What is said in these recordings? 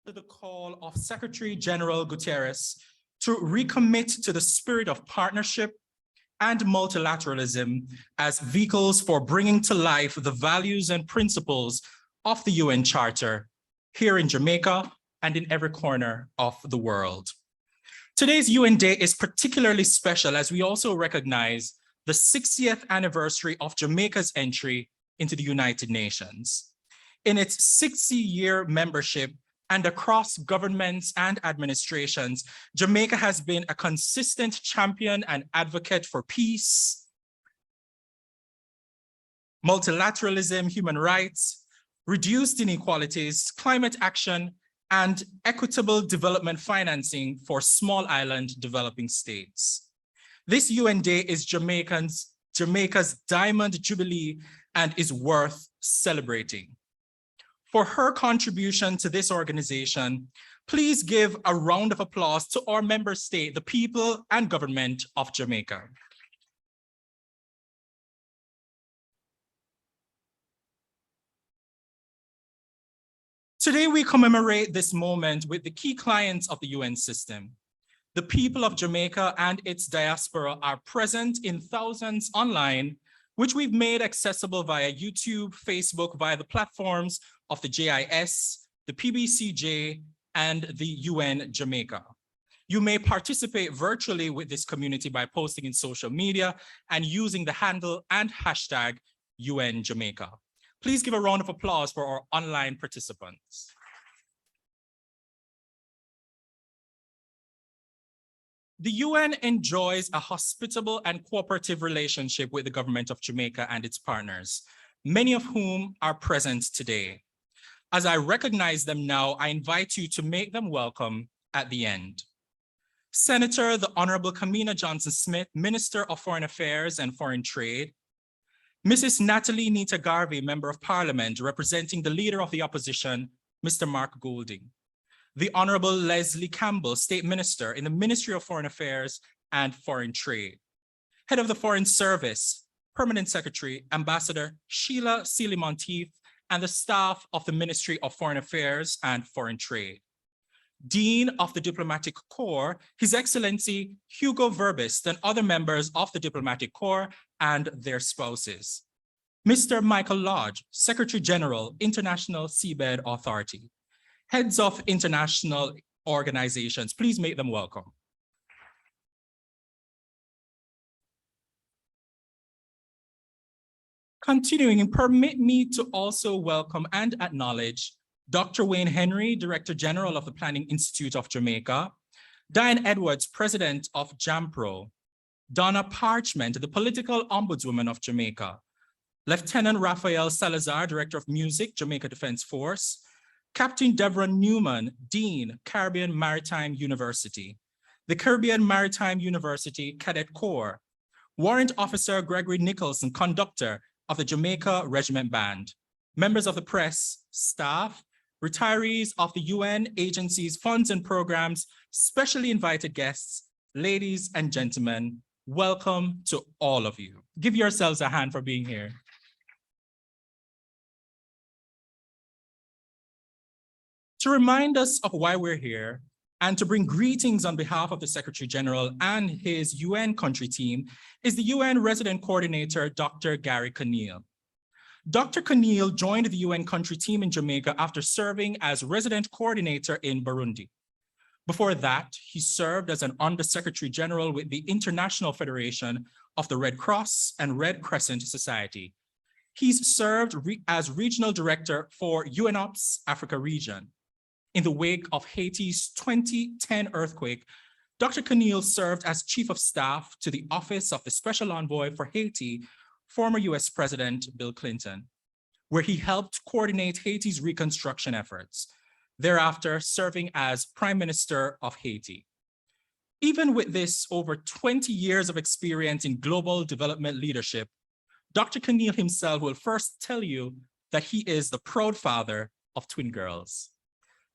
to the call of Secretary General Guterres to recommit to the spirit of partnership and multilateralism as vehicles for bringing to life the values and principles of the UN Charter here in Jamaica and in every corner of the world. Today's UN Day is particularly special as we also recognize the 60th anniversary of Jamaica's entry into the United Nations. In its 60-year membership and across governments and administrations, Jamaica has been a consistent champion and advocate for peace, multilateralism, human rights, reduced inequalities, climate action, and equitable development financing for small island developing states. This UN Day is Jamaica's Diamond Jubilee and is worth celebrating. For her contribution to this organization, please give a round of applause to our member state, the people and government of Jamaica. Today, we commemorate this moment with the key clients of the UN system. The people of Jamaica and its diaspora are present in thousands online, which we've made accessible via YouTube, Facebook, via the platforms of the JIS, the PBCJ, and the UN Jamaica. You may participate virtually with this community by posting in social media and using the handle and hashtag UN Jamaica. Please give a round of applause for our online participants. The UN enjoys a hospitable and cooperative relationship with the government of Jamaica and its partners, many of whom are present today. As I recognize them now, I invite you to make them welcome at the end. Senator, the Honorable Kamina Johnson-Smith, Minister of Foreign Affairs and Foreign Trade. Mrs. Natalie Nita Garvey, Member of Parliament, representing the Leader of the Opposition, Mr. Mark Golding. The Honorable Leslie Campbell, State Minister in the Ministry of Foreign Affairs and Foreign Trade. Head of the Foreign Service, Permanent Secretary, Ambassador Sheila Sealy-Monteith, and the staff of the Ministry of Foreign Affairs and Foreign Trade. Dean of the Diplomatic Corps, His Excellency Hugo Verbist, and other members of the Diplomatic Corps and their spouses. Mr. Michael Lodge, Secretary General, International Seabed Authority. Heads of international organizations, please make them welcome. Continuing, permit me to also welcome and acknowledge Dr. Wayne Henry, Director General of the Planning Institute of Jamaica, Diane Edwards, President of JAMPRO, Donna Parchment, the Political Ombudswoman of Jamaica, Lieutenant Raphael Salazar, Director of Music, Jamaica Defense Force, Captain Deborah Newman, Dean, Caribbean Maritime University, the Caribbean Maritime University Cadet Corps, Warrant Officer Gregory Nicholson, Conductor of the Jamaica Regiment Band, members of the press, staff, retirees of the UN agencies, funds and programs, specially invited guests, ladies and gentlemen, welcome to all of you. Give yourselves a hand for being here. To remind us of why we're here and to bring greetings on behalf of the Secretary General and his UN country team is the UN Resident Coordinator, Dr. Garry Conille. Dr. Conille joined the UN country team in Jamaica after serving as Resident Coordinator in Burundi. Before that, he served as an Under-Secretary General with the International Federation of the Red Cross and Red Crescent Society. He's served as Regional Director for UNOPS Africa Region. In the wake of Haiti's 2010 earthquake, Dr. Conille served as Chief of Staff to the Office of the Special Envoy for Haiti, former US President Bill Clinton, where he helped coordinate Haiti's reconstruction efforts, thereafter serving as Prime Minister of Haiti. Even with this over 20 years of experience in global development leadership, Dr. Conille himself will first tell you that he is the proud father of twin girls.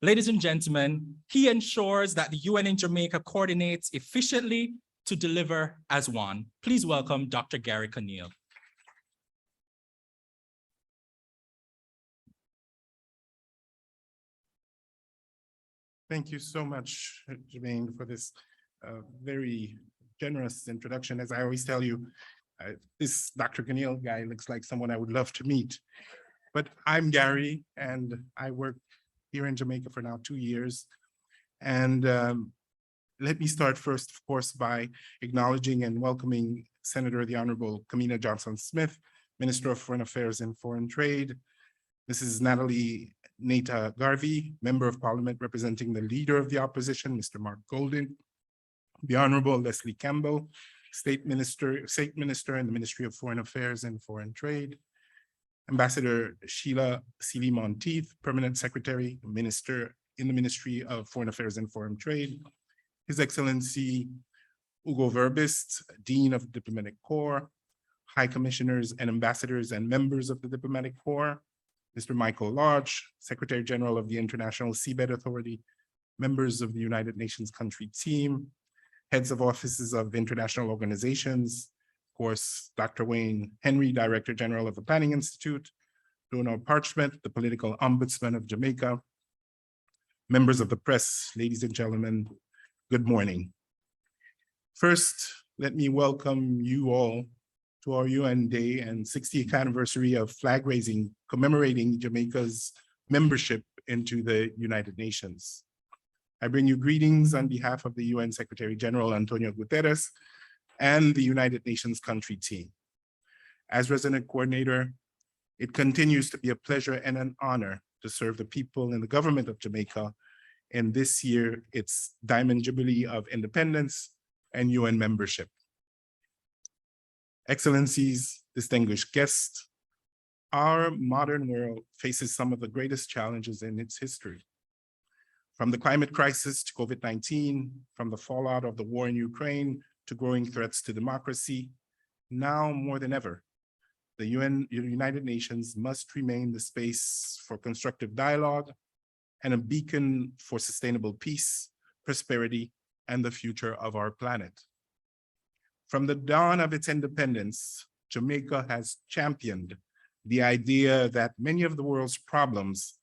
Ladies and gentlemen, he ensures that the UN in Jamaica coordinates efficiently to deliver as one. Please welcome Dr. Garry Conille. Thank you so much, Jomain, for this very generous introduction. As I always tell you, this Dr. Conille guy looks like someone I would love to meet. But I'm Garry, and I work here in Jamaica for now 2 years. And let me start first, of course, by acknowledging and welcoming Senator the Honorable Kamina Johnson-Smith, Minister of Foreign Affairs and Foreign Trade, Mrs. Natalie Nata Garvey, Member of Parliament representing the Leader of the Opposition, Mr. Mark Golding, the Honorable Leslie Campbell, State Minister in the Ministry of Foreign Affairs and Foreign Trade, Ambassador Sheila Seeley Monteith, Permanent Secretary, Minister in the Ministry of Foreign Affairs and Foreign Trade, His Excellency Hugo Verbist, Dean of the Diplomatic Corps, High Commissioners and Ambassadors and members of the Diplomatic Corps, Mr. Michael Lodge, Secretary General of the International Seabed Authority, members of the United Nations country team, heads of offices of international organizations, of course, Dr. Wayne Henry, Director General of the Planning Institute, Donald Parchment, the Political Ombudsman of Jamaica, members of the press, ladies and gentlemen, good morning. First, let me welcome you all to our UN Day and 60th anniversary of flag raising commemorating Jamaica's membership into the United Nations. I bring you greetings on behalf of the UN Secretary General Antonio Guterres and the United Nations country team. As resident coordinator, it continues to be a pleasure and an honor to serve the people and the government of Jamaica in this year, its Diamond Jubilee of Independence and UN membership. Excellencies, distinguished guests, our modern world faces some of the greatest challenges in its history. From the climate crisis to COVID-19, from the fallout of the war in Ukraine to growing threats to democracy, now more than ever, the United Nations must remain the space for constructive dialogue and a beacon for sustainable peace, prosperity, and the future of our planet. From the dawn of its independence, Jamaica has championed the idea that many of the world's problems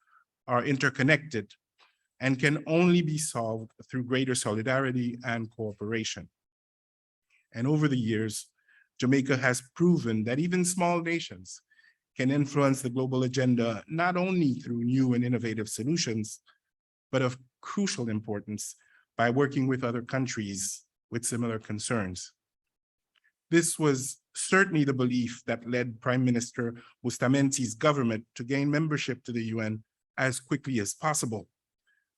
are interconnected and can only be solved through greater solidarity and cooperation. And over the years, Jamaica has proven that even small nations can influence the global agenda, not only through new and innovative solutions, but of crucial importance by working with other countries with similar concerns. This was certainly the belief that led Prime Minister Bustamente's government to gain membership to the UN as quickly as possible.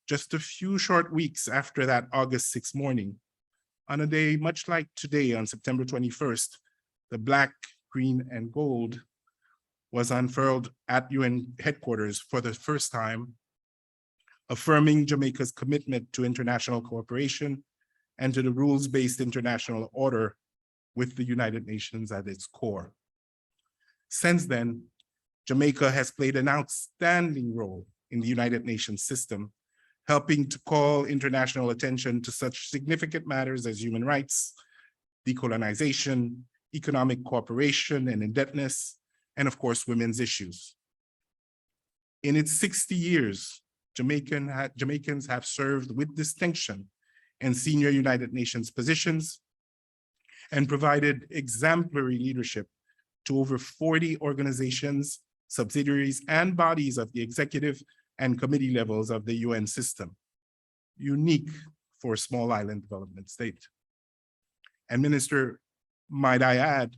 Just a few short weeks after that August 6th morning, on a day much like today on September 21st, the black, green, and gold was unfurled at UN headquarters for the first time, affirming Jamaica's commitment to international cooperation and to the rules-based international order with the United Nations at its core. Since then, Jamaica has played an outstanding role in the United Nations system, helping to call international attention to such significant matters as human rights, decolonization, economic cooperation and indebtedness, and of course, women's issues. In its 60 years, Jamaicans have served with distinction in senior United Nations positions and provided exemplary leadership to over 40 organizations, subsidiaries, and bodies of the executive and committee levels of the UN system, unique for a small island development state. And Minister, might I add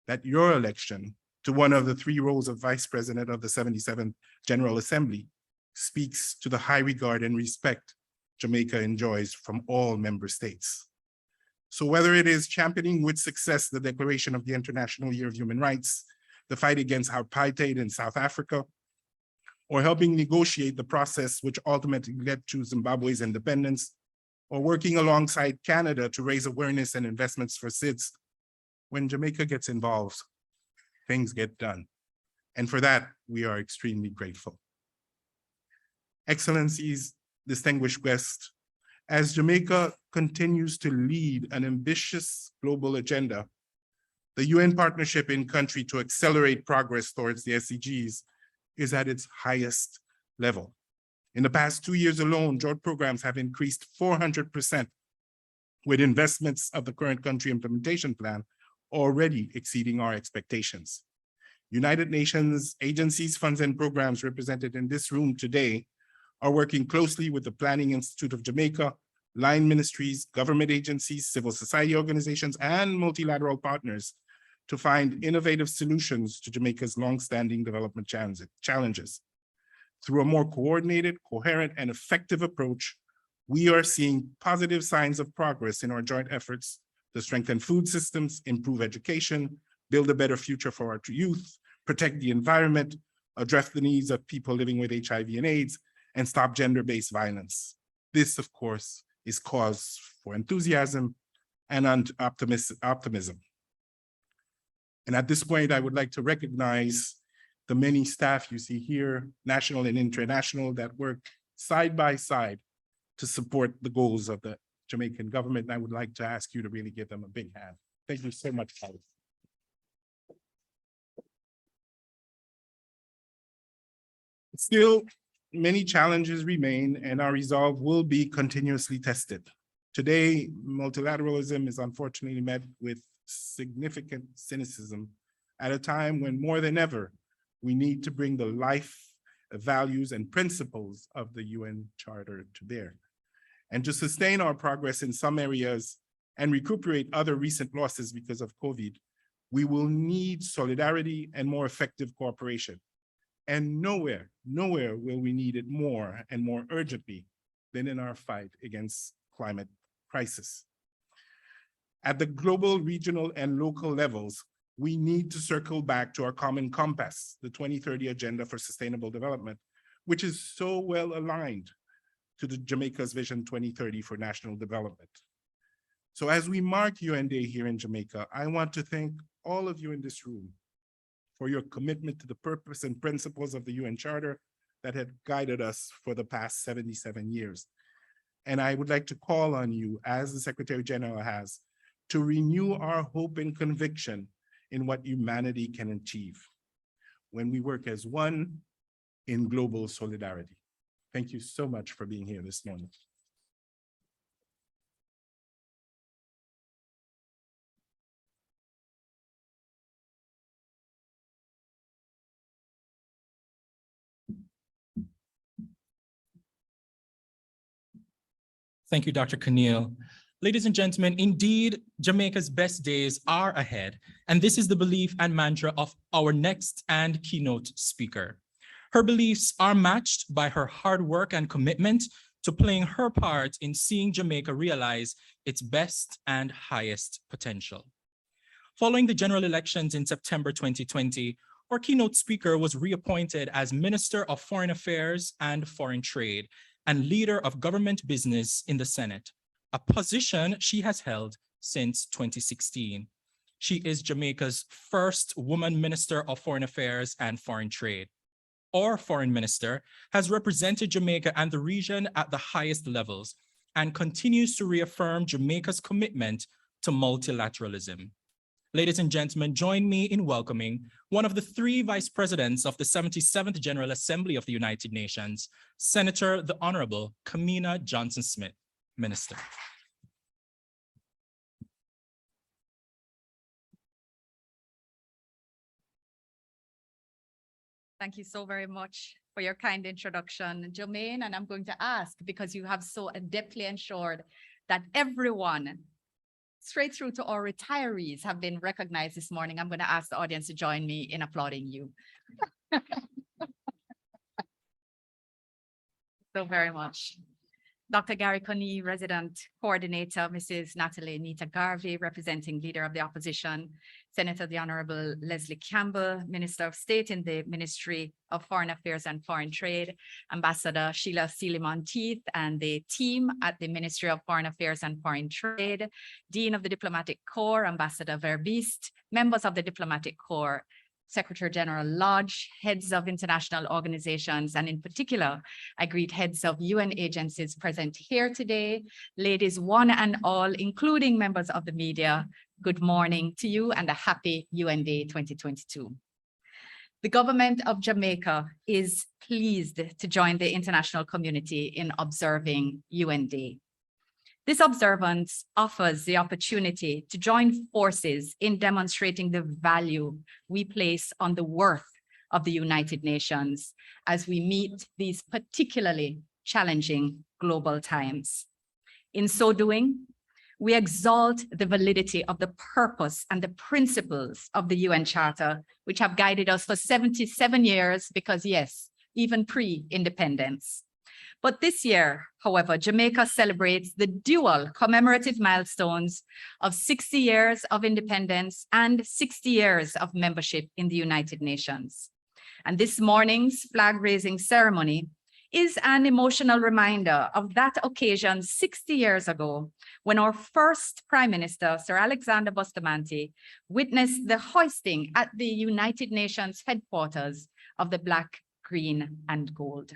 that your election to one of the 3 roles of Vice President of the 77th General Assembly speaks to the high regard and respect Jamaica enjoys from all member states. So whether it is championing with success the declaration of the International Year of Human Rights, the fight against apartheid in South Africa, or helping negotiate the process which ultimately led to Zimbabwe's independence, or working alongside Canada to raise awareness and investments for SIDS, when Jamaica gets involved, things get done. And for that, we are extremely grateful. Excellencies, distinguished guests, as Jamaica continues to lead an ambitious global agenda, the UN partnership in country to accelerate progress towards the SDGs is at its highest level. In the past 2 years alone, drought programs have increased 400%, with investments of the current country implementation plan already exceeding our expectations. United Nations agencies, funds, and programs represented in this room today are working closely with the Planning Institute of Jamaica, line ministries, government agencies, civil society organizations, and multilateral partners to find innovative solutions to Jamaica's longstanding development challenges. Through a more coordinated, coherent, and effective approach, we are seeing positive signs of progress in our joint efforts to strengthen food systems, improve education, build a better future for our youth, protect the environment, address the needs of people living with HIV and AIDS, and stop gender-based violence. This, of course, is cause for enthusiasm and optimism. And at this point, I would like to recognize the many staff you see here, national and international, that work side by side to support the goals of the Jamaican government. And I would like to ask you to really give them a big hand. Thank you so much, guys. Still, many challenges remain, and our resolve will be continuously tested. Today, multilateralism is unfortunately met with significant cynicism at a time when more than ever, we need to bring the life, values, and principles of the UN Charter to bear. And to sustain our progress in some areas and recuperate other recent losses because of COVID, we will need solidarity and more effective cooperation. And nowhere will we need it more and more urgently than in our fight against climate crisis. At the global, regional, and local levels, we need to circle back to our common compass, the 2030 Agenda for Sustainable Development, which is so well aligned to the Jamaica's Vision 2030 for national development. So as we mark UN Day here in Jamaica, I want to thank all of you in this room for your commitment to the purpose and principles of the UN Charter that had guided us for the past 77 years. And I would like to call on you, as the Secretary General has, to renew our hope and conviction in what humanity can achieve when we work as one in global solidarity. Thank you so much for being here this morning. Thank you, Dr. Conille. Ladies and gentlemen, indeed, Jamaica's best days are ahead, and this is the belief and mantra of our next and keynote speaker. Her beliefs are matched by her hard work and commitment to playing her part in seeing Jamaica realize its best and highest potential. Following the general elections in September 2020, our keynote speaker was reappointed as Minister of Foreign Affairs and Foreign Trade and leader of government business in the Senate, a position she has held since 2016. She is Jamaica's first woman Minister of Foreign Affairs and Foreign Trade. Our foreign minister has represented Jamaica and the region at the highest levels and continues to reaffirm Jamaica's commitment to multilateralism. Ladies and gentlemen, join me in welcoming one of the 3 vice presidents of the 77th General Assembly of the United Nations, Senator the Honorable Kamina Johnson-Smith, Minister. Thank you so very much for your kind introduction, Jomain. And I'm going to ask, because you have so adeptly ensured that everyone, straight through to our retirees, have been recognized this morning, I'm going to ask the audience to join me in applauding you. So very much. Dr. Garry Conille, Resident Coordinator, Mrs. Natalie Nita Garvey, representing Leader of the Opposition, Senator the Honorable Leslie Campbell, Minister of State in the Ministry of Foreign Affairs and Foreign Trade, Ambassador Sheila Sealy-Monteith and the team at the Ministry of Foreign Affairs and Foreign Trade, Dean of the Diplomatic Corps, Ambassador Verbiest, members of the Diplomatic Corps, Secretary General Lodge, heads of international organizations, and in particular, I greet heads of UN agencies present here today. Ladies, one and all, including members of the media, good morning to you and a happy UN Day 2022. The government of Jamaica is pleased to join the international community in observing UN Day. This observance offers the opportunity to join forces in demonstrating the value we place on the worth of the United Nations as we meet these particularly challenging global times. In so doing, we exalt the validity of the purpose and the principles of the UN Charter, which have guided us for 77 years, because yes, even pre-independence. But this year, however, Jamaica celebrates the dual commemorative milestones of 60 years of independence and 60 years of membership in the United Nations. And this morning's flag-raising ceremony is an emotional reminder of that occasion 60 years ago, when our first Prime Minister, Sir Alexander Bustamante, witnessed the hoisting at the United Nations headquarters of the Black, Green, and Gold.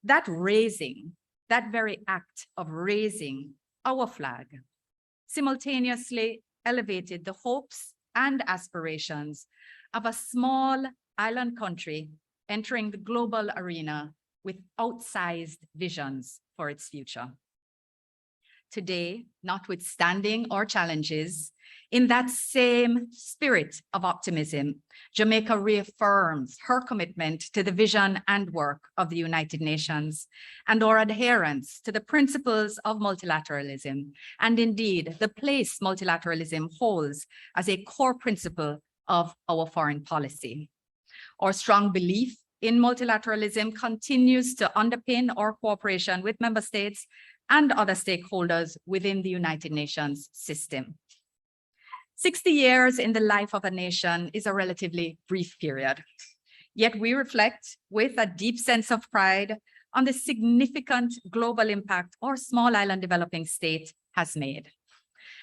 That raising, that very act of raising our flag, simultaneously elevated the hopes and aspirations of a small island country entering the global arena with outsized visions for its future. Today, notwithstanding our challenges, in that same spirit of optimism, Jamaica reaffirms her commitment to the vision and work of the United Nations and our adherence to the principles of multilateralism, and indeed the place multilateralism holds as a core principle of our foreign policy. Our strong belief in multilateralism continues to underpin our cooperation with member states and other stakeholders within the United Nations system. 60 years in the life of a nation is a relatively brief period, yet we reflect with a deep sense of pride on the significant global impact our small island developing state has made.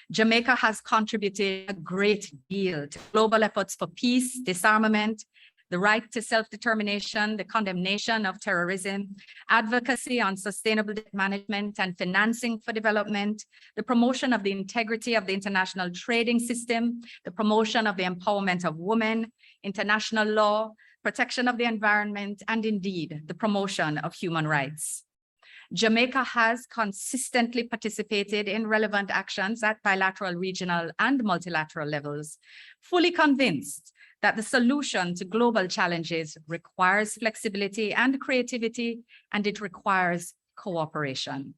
Jamaica has contributed a great deal to global efforts for peace, disarmament, the right to self-determination, the condemnation of terrorism, advocacy on sustainable debt management and financing for development, the promotion of the integrity of the international trading system, the promotion of the empowerment of women, international law, protection of the environment, and indeed the promotion of human rights. Jamaica has consistently participated in relevant actions at bilateral, regional, and multilateral levels, fully convinced that the solution to global challenges requires flexibility and creativity, and it requires cooperation.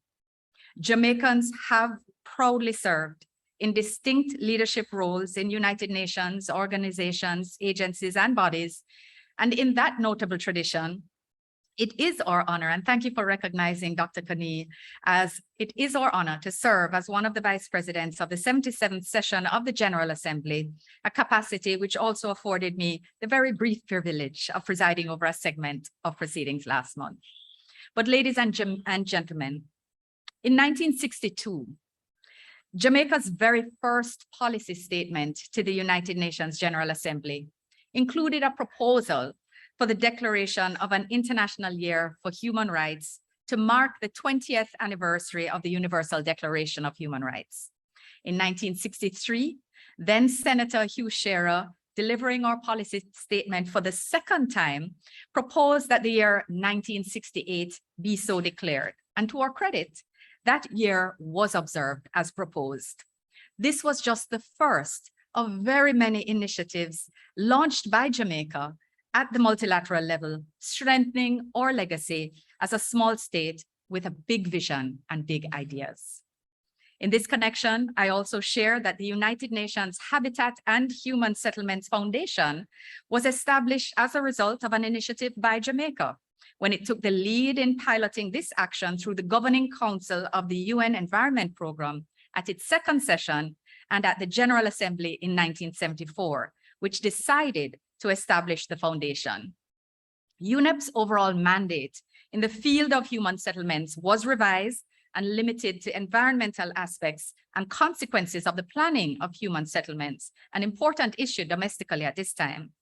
Jamaicans have proudly served in distinct leadership roles in United Nations, organizations, agencies, and bodies. And in that notable tradition, it is our honor, and thank you for recognizing Dr. Conille, as it is our honor to serve as one of the vice presidents of the 77th session of the General Assembly, a capacity which also afforded me the very brief privilege of presiding over a segment of proceedings last month. But ladies and gentlemen, in 1962, Jamaica's very first policy statement to the United Nations General Assembly included a proposal for the declaration of an International Year for Human Rights to mark the 20th anniversary of the Universal Declaration of Human Rights. In 1963, then Senator Hugh Shearer, delivering our policy statement for the second time, proposed that the year 1968 be so declared. And to our credit, that year was observed as proposed. This was just the first of very many initiatives launched by Jamaica at the multilateral level, strengthening our legacy as a small state with a big vision and big ideas. In this connection, I also share that the United Nations Habitat and Human Settlements Foundation was established as a result of an initiative by Jamaica, when it took the lead in piloting this action through the Governing Council of the UN Environment Programme at its second session and at the General Assembly in 1974, which decided to establish the foundation. UNEP's overall mandate in the field of human settlements was revised and limited to environmental aspects and consequences of the planning of human settlements, an important issue domestically at this time.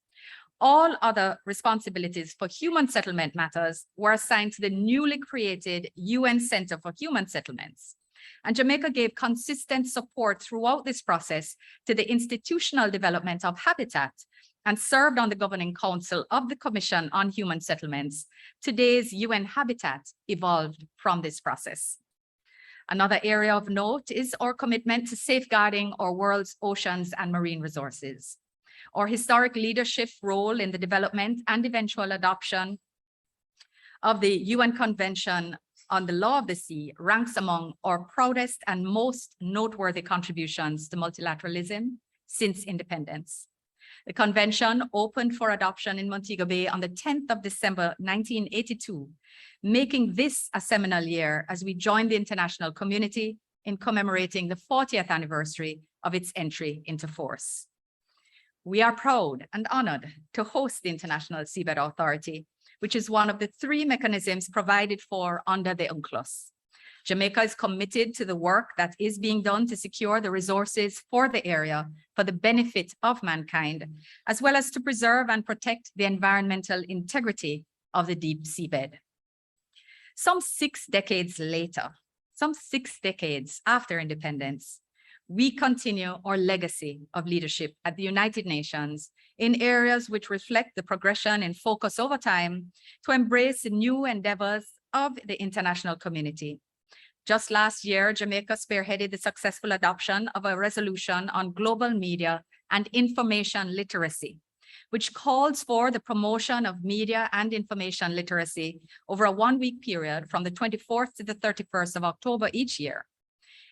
All other responsibilities for human settlement matters were assigned to the newly created UN Center for Human Settlements. And Jamaica gave consistent support throughout this process to the institutional development of Habitat, and served on the Governing Council of the Commission on Human Settlements. Today's UN Habitat evolved from this process. Another area of note is our commitment to safeguarding our world's oceans and marine resources. Our historic leadership role in the development and eventual adoption of the UN Convention on the Law of the Sea ranks among our proudest and most noteworthy contributions to multilateralism since independence. The convention opened for adoption in Montego Bay on the 10th of December, 1982, making this a seminal year as we join the international community in commemorating the 40th anniversary of its entry into force. We are proud and honored to host the International Seabed Authority, which is one of the 3 mechanisms provided for under the UNCLOS. Jamaica is committed to the work that is being done to secure the resources for the area for the benefit of mankind, as well as to preserve and protect the environmental integrity of the deep seabed. Some 6 decades later, some 6 decades after independence, we continue our legacy of leadership at the United Nations in areas which reflect the progression and focus over time to embrace the new endeavors of the international community. Just last year, Jamaica spearheaded the successful adoption of a resolution on global media and information literacy, which calls for the promotion of media and information literacy over a 1-week period from the 24th to the 31st of October each year.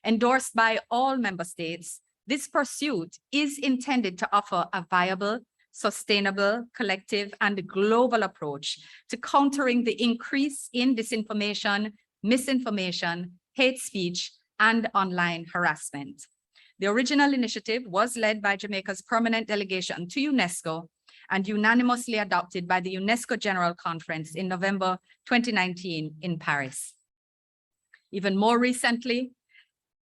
Endorsed by all member states, this pursuit is intended to offer a viable, sustainable, collective, and global approach to countering the increase in disinformation, misinformation, hate speech, and online harassment. The original initiative was led by Jamaica's permanent delegation to UNESCO and unanimously adopted by the UNESCO General Conference in November 2019 in Paris. Even more recently,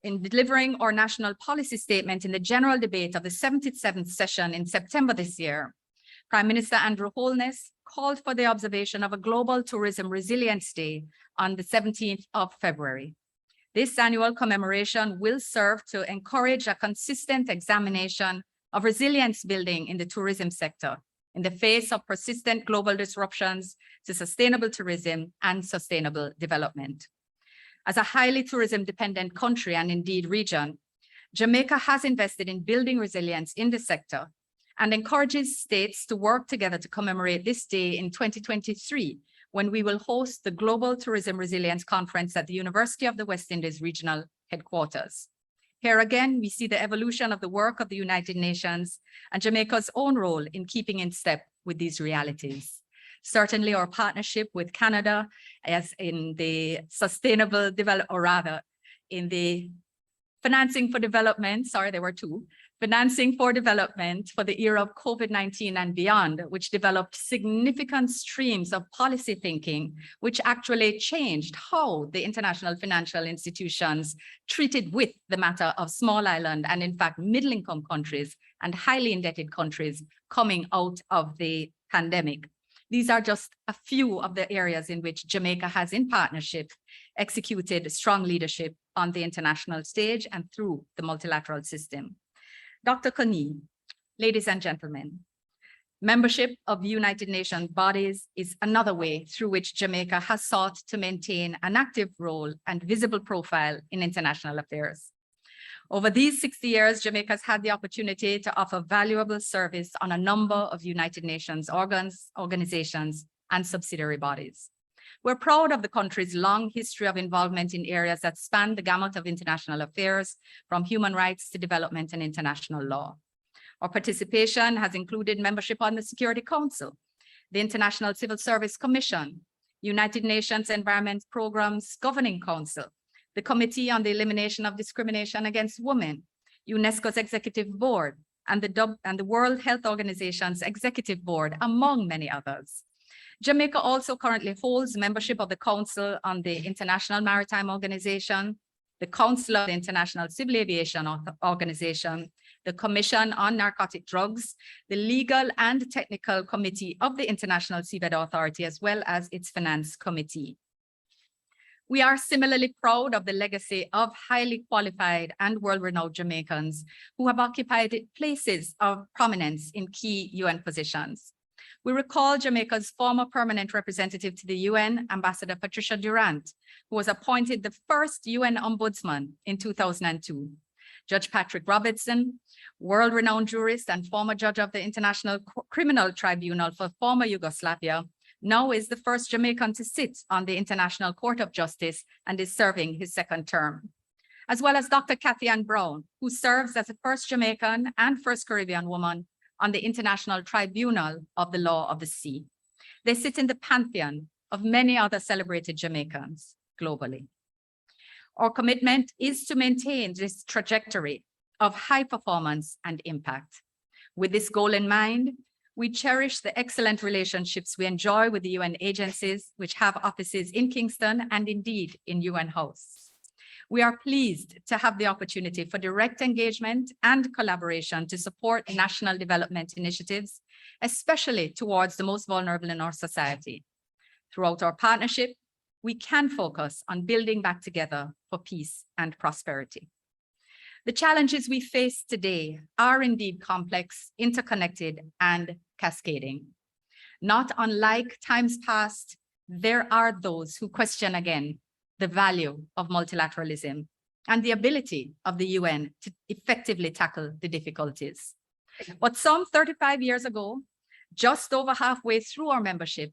in delivering our national policy statement in the general debate of the 77th session in September this year, Prime Minister Andrew Holness called for the observation of a Global Tourism Resilience Day on the 17th of February. This annual commemoration will serve to encourage a consistent examination of resilience building in the tourism sector in the face of persistent global disruptions to sustainable tourism and sustainable development. As a highly tourism-dependent country and indeed region, Jamaica has invested in building resilience in the sector and encourages states to work together to commemorate this day in 2023, when we will host the Global Tourism Resilience Conference at the University of the West Indies Regional Headquarters. Here again, we see the evolution of the work of the United Nations and Jamaica's own role in keeping in step with these realities. Certainly our partnership with Canada as in the sustainable development, or rather in the financing for development, sorry, there were 2, financing for development for the era of COVID-19 and beyond, which developed significant streams of policy thinking, which actually changed how the international financial institutions treated with the matter of small island and in fact middle-income countries and highly indebted countries coming out of the pandemic. These are just a few of the areas in which Jamaica has, in partnership, executed strong leadership on the international stage and through the multilateral system. Dr. Conille, ladies and gentlemen, membership of United Nations bodies is another way through which Jamaica has sought to maintain an active role and visible profile in international affairs. Over these 60 years, Jamaica has had the opportunity to offer valuable service on a number of United Nations organs, organizations, and subsidiary bodies. We're proud of the country's long history of involvement in areas that span the gamut of international affairs, from human rights to development and international law. Our participation has included membership on the Security Council, the International Civil Service Commission, United Nations Environment Programme's Governing Council, the Committee on the Elimination of Discrimination Against Women, UNESCO's Executive Board, and the World Health Organization's Executive Board, among many others. Jamaica also currently holds membership of the Council on the International Maritime Organization, the Council of the International Civil Aviation Organization, the Commission on Narcotic Drugs, the Legal and Technical Committee of the International Seabed Authority, as well as its Finance Committee. We are similarly proud of the legacy of highly qualified and world-renowned Jamaicans who have occupied places of prominence in key UN positions. We recall Jamaica's former permanent representative to the UN, Ambassador Patricia Durant, who was appointed the first UN ombudsman in 2002. Judge Patrick Robertson, world-renowned jurist and former judge of the International Criminal Tribunal for former Yugoslavia, now is the first Jamaican to sit on the International Court of Justice and is serving his second term. As well as Dr. Kathy Ann Brown, who serves as the first Jamaican and first Caribbean woman on the International Tribunal of the Law of the Sea. They sit in the pantheon of many other celebrated Jamaicans globally. Our commitment is to maintain this trajectory of high performance and impact. With this goal in mind, we cherish the excellent relationships we enjoy with the UN agencies, which have offices in Kingston and indeed in UN House. We are pleased to have the opportunity for direct engagement and collaboration to support national development initiatives, especially towards the most vulnerable in our society. Throughout our partnership, we can focus on building back together for peace and prosperity. The challenges we face today are indeed complex, interconnected, and cascading. Not unlike times past, there are those who question again the value of multilateralism and the ability of the UN to effectively tackle the difficulties. But some 35 years ago, just over halfway through our membership,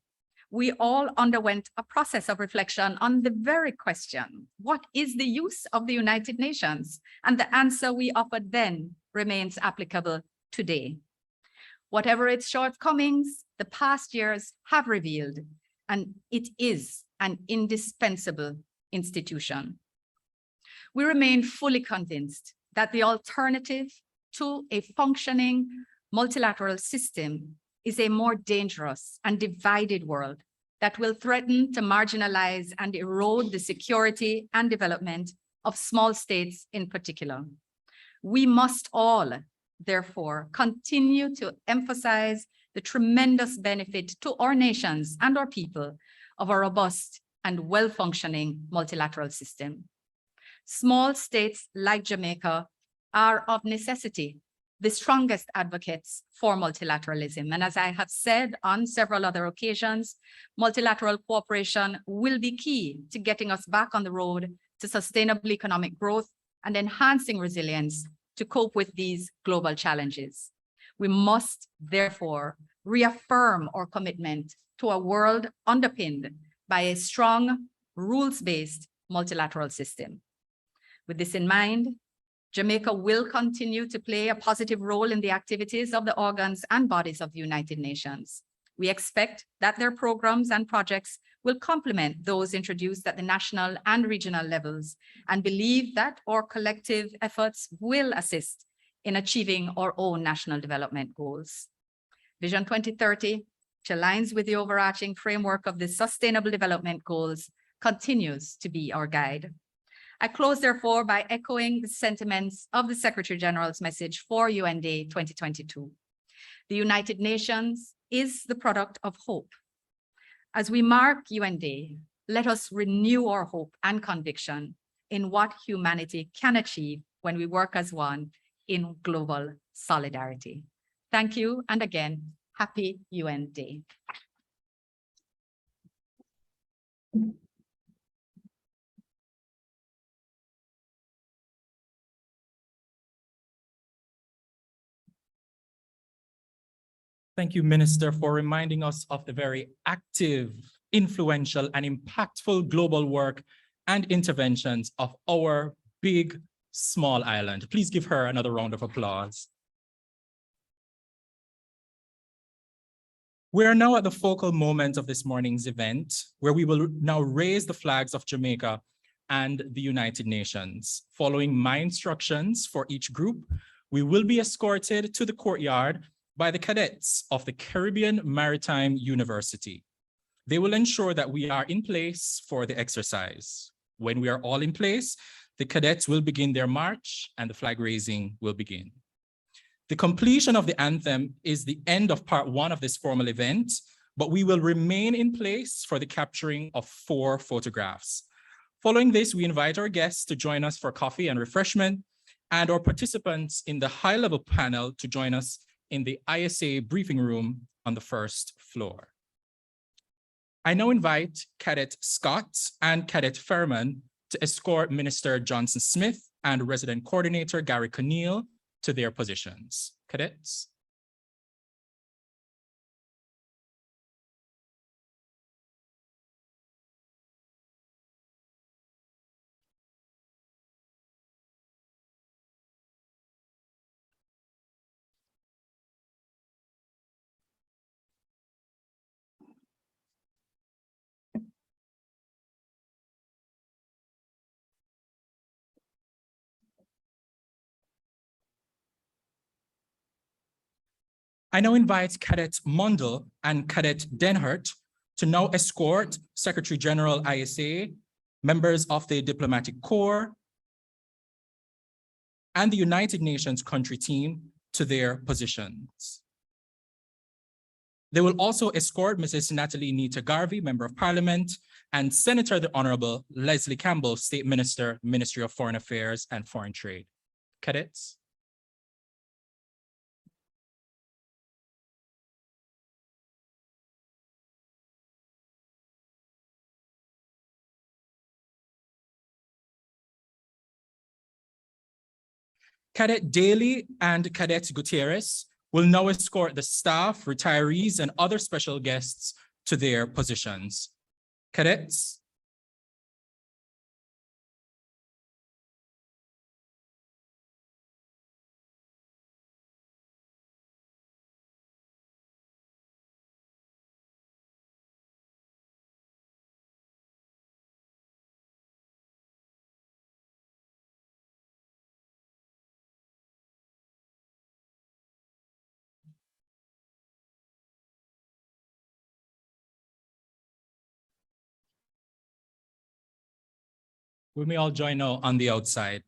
we all underwent a process of reflection on the very question, what is the use of the United Nations? And the answer we offered then remains applicable today. Whatever its shortcomings, the past years have revealed, and it is an indispensable institution. We remain fully convinced that the alternative to a functioning multilateral system is a more dangerous and divided world that will threaten to marginalize and erode the security and development of small states in particular. We must all, therefore, continue to emphasize the tremendous benefit to our nations and our people of a robust and well-functioning multilateral system. Small states like Jamaica are of necessity the strongest advocates for multilateralism. And as I have said on several other occasions, multilateral cooperation will be key to getting us back on the road to sustainable economic growth and enhancing resilience to cope with these global challenges. We must therefore reaffirm our commitment to a world underpinned by a strong, rules-based multilateral system. With this in mind, Jamaica will continue to play a positive role in the activities of the organs and bodies of the United Nations. We expect that their programs and projects will complement those introduced at the national and regional levels, and believe that our collective efforts will assist in achieving our own national development goals. Vision 2030, which aligns with the overarching framework of the Sustainable Development Goals, continues to be our guide. I close, therefore, by echoing the sentiments of the Secretary General's message for UN Day 2022. The United Nations is the product of hope. As we mark UN Day, let us renew our hope and conviction in what humanity can achieve when we work as one in global solidarity. Thank you, and again, happy UN Day. Thank you, Minister, for reminding us of the very active, influential, and impactful global work and interventions of our big, small island. Please give her another round of applause. We are now at the focal moment of this morning's event, where we will now raise the flags of Jamaica and the United Nations. Following my instructions for each group, we will be escorted to the courtyard by the cadets of the Caribbean Maritime University. They will ensure that we are in place for the exercise. When we are all in place, the cadets will begin their march and the flag raising will begin. The completion of the anthem is the end of part one of this formal event, but we will remain in place for the capturing of 4 photographs. Following this, we invite our guests to join us for coffee and refreshment, and our participants in the high-level panel to join us in the ISA briefing room on the first floor. I now invite Cadet Scott and Cadet Fairman to escort Minister Johnson Smith and Resident Coordinator Garry Conille to their positions. Cadets. I now invite Cadet Mundell and Cadet Denhart to now escort Secretary General ISA, members of the Diplomatic Corps, and the United Nations country team to their positions. They will also escort Mrs. Natalie Nita Garvey, Member of Parliament, and Senator the Honorable Leslie Campbell, State Minister, Ministry of Foreign Affairs and Foreign Trade. Cadets. Cadet Daly and Cadet Gutierrez will now escort the staff, retirees, and other special guests to their positions. Cadets. We may all join now on the outside.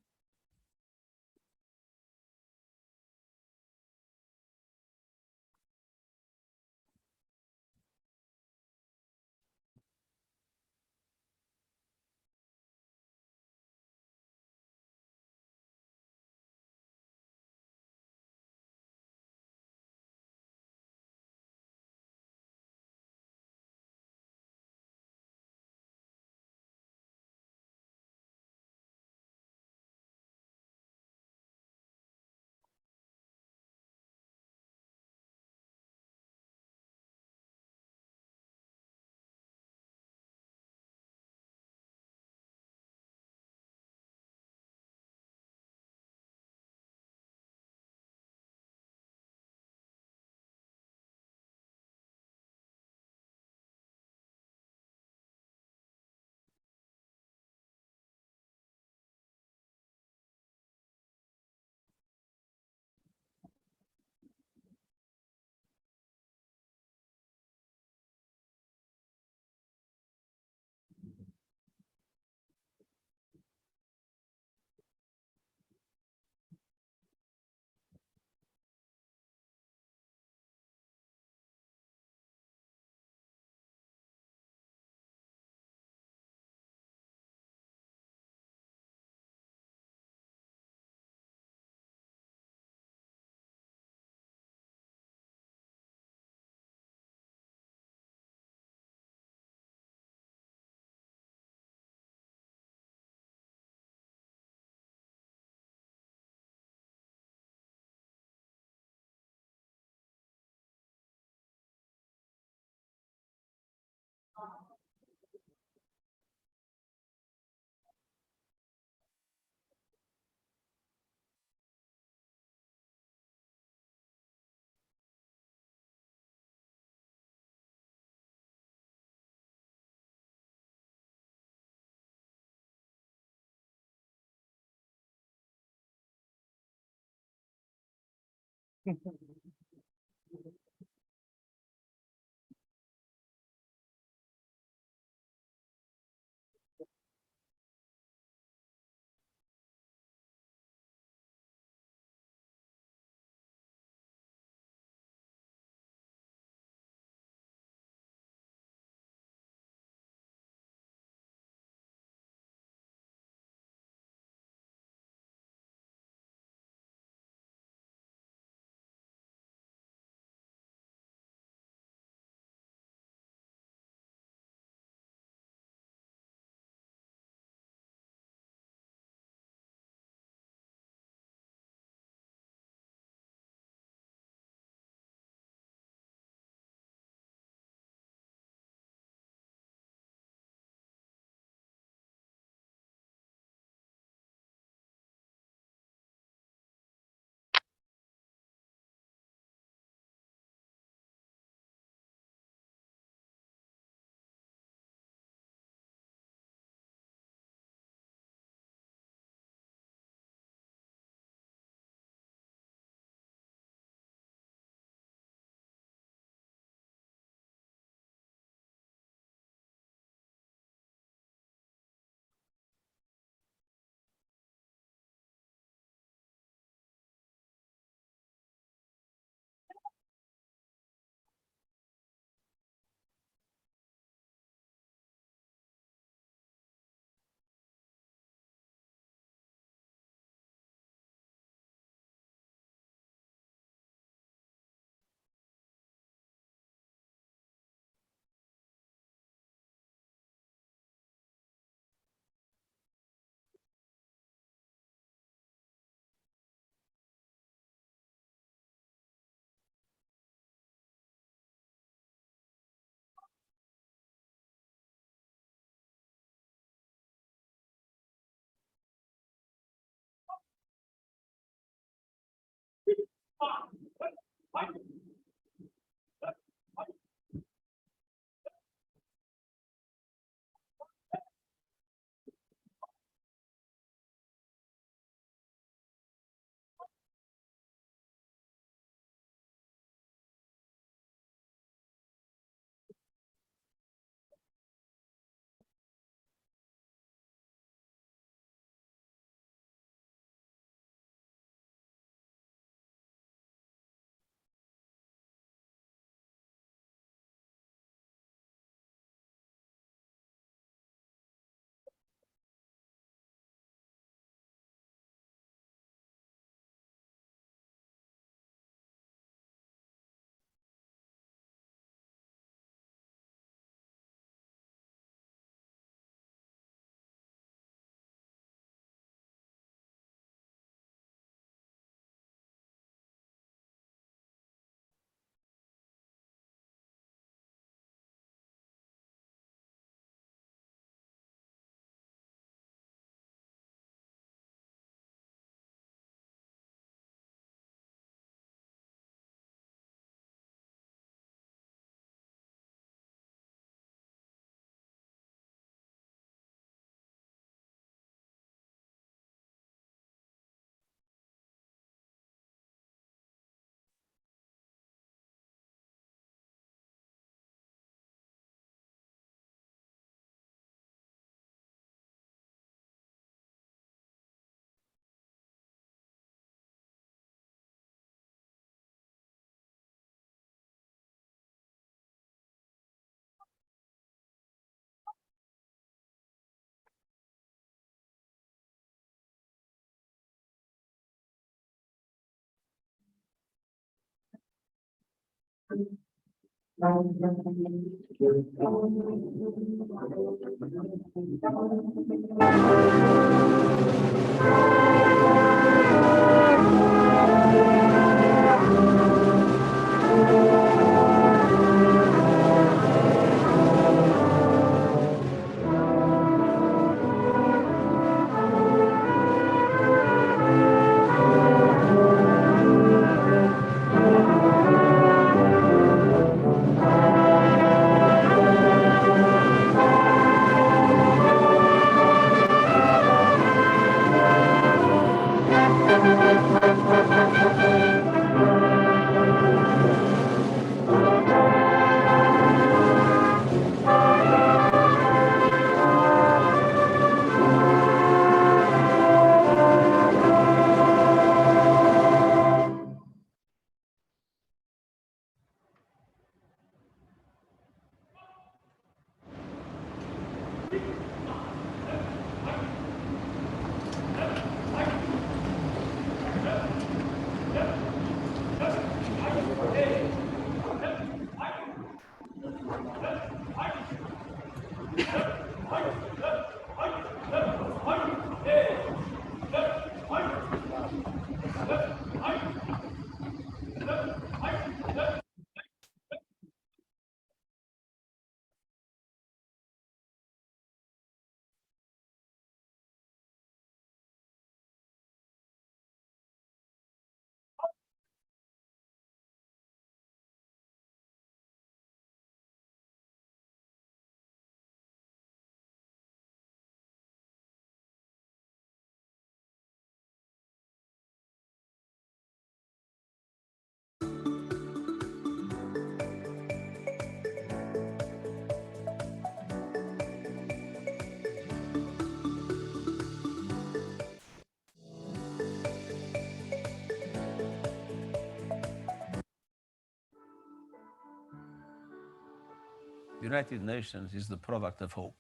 The United Nations is the product of hope.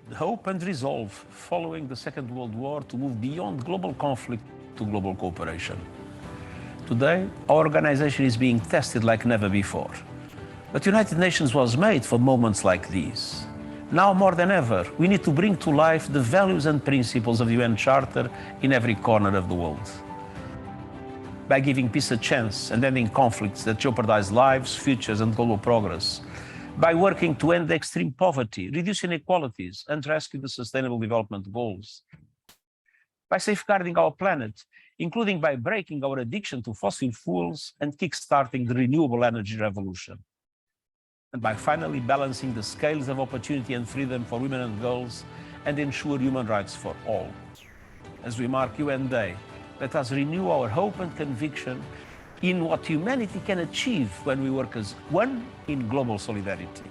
The hope and resolve following the Second World War to move beyond global conflict to global cooperation. Today, our organization is being tested like never before. But the United Nations was made for moments like these. Now more than ever, we need to bring to life the values and principles of the UN Charter in every corner of the world. By giving peace a chance and ending conflicts that jeopardize lives, futures, and global progress. By working to end extreme poverty, reduce inequalities, and rescue the Sustainable Development Goals. by safeguarding our planet, including by breaking our addiction to fossil fuels and kickstarting the renewable energy revolution. And by finally balancing the scales of opportunity and freedom for women and girls and ensure human rights for all. As we mark UN Day, let us renew our hope and conviction in what humanity can achieve when we work as one in global solidarity.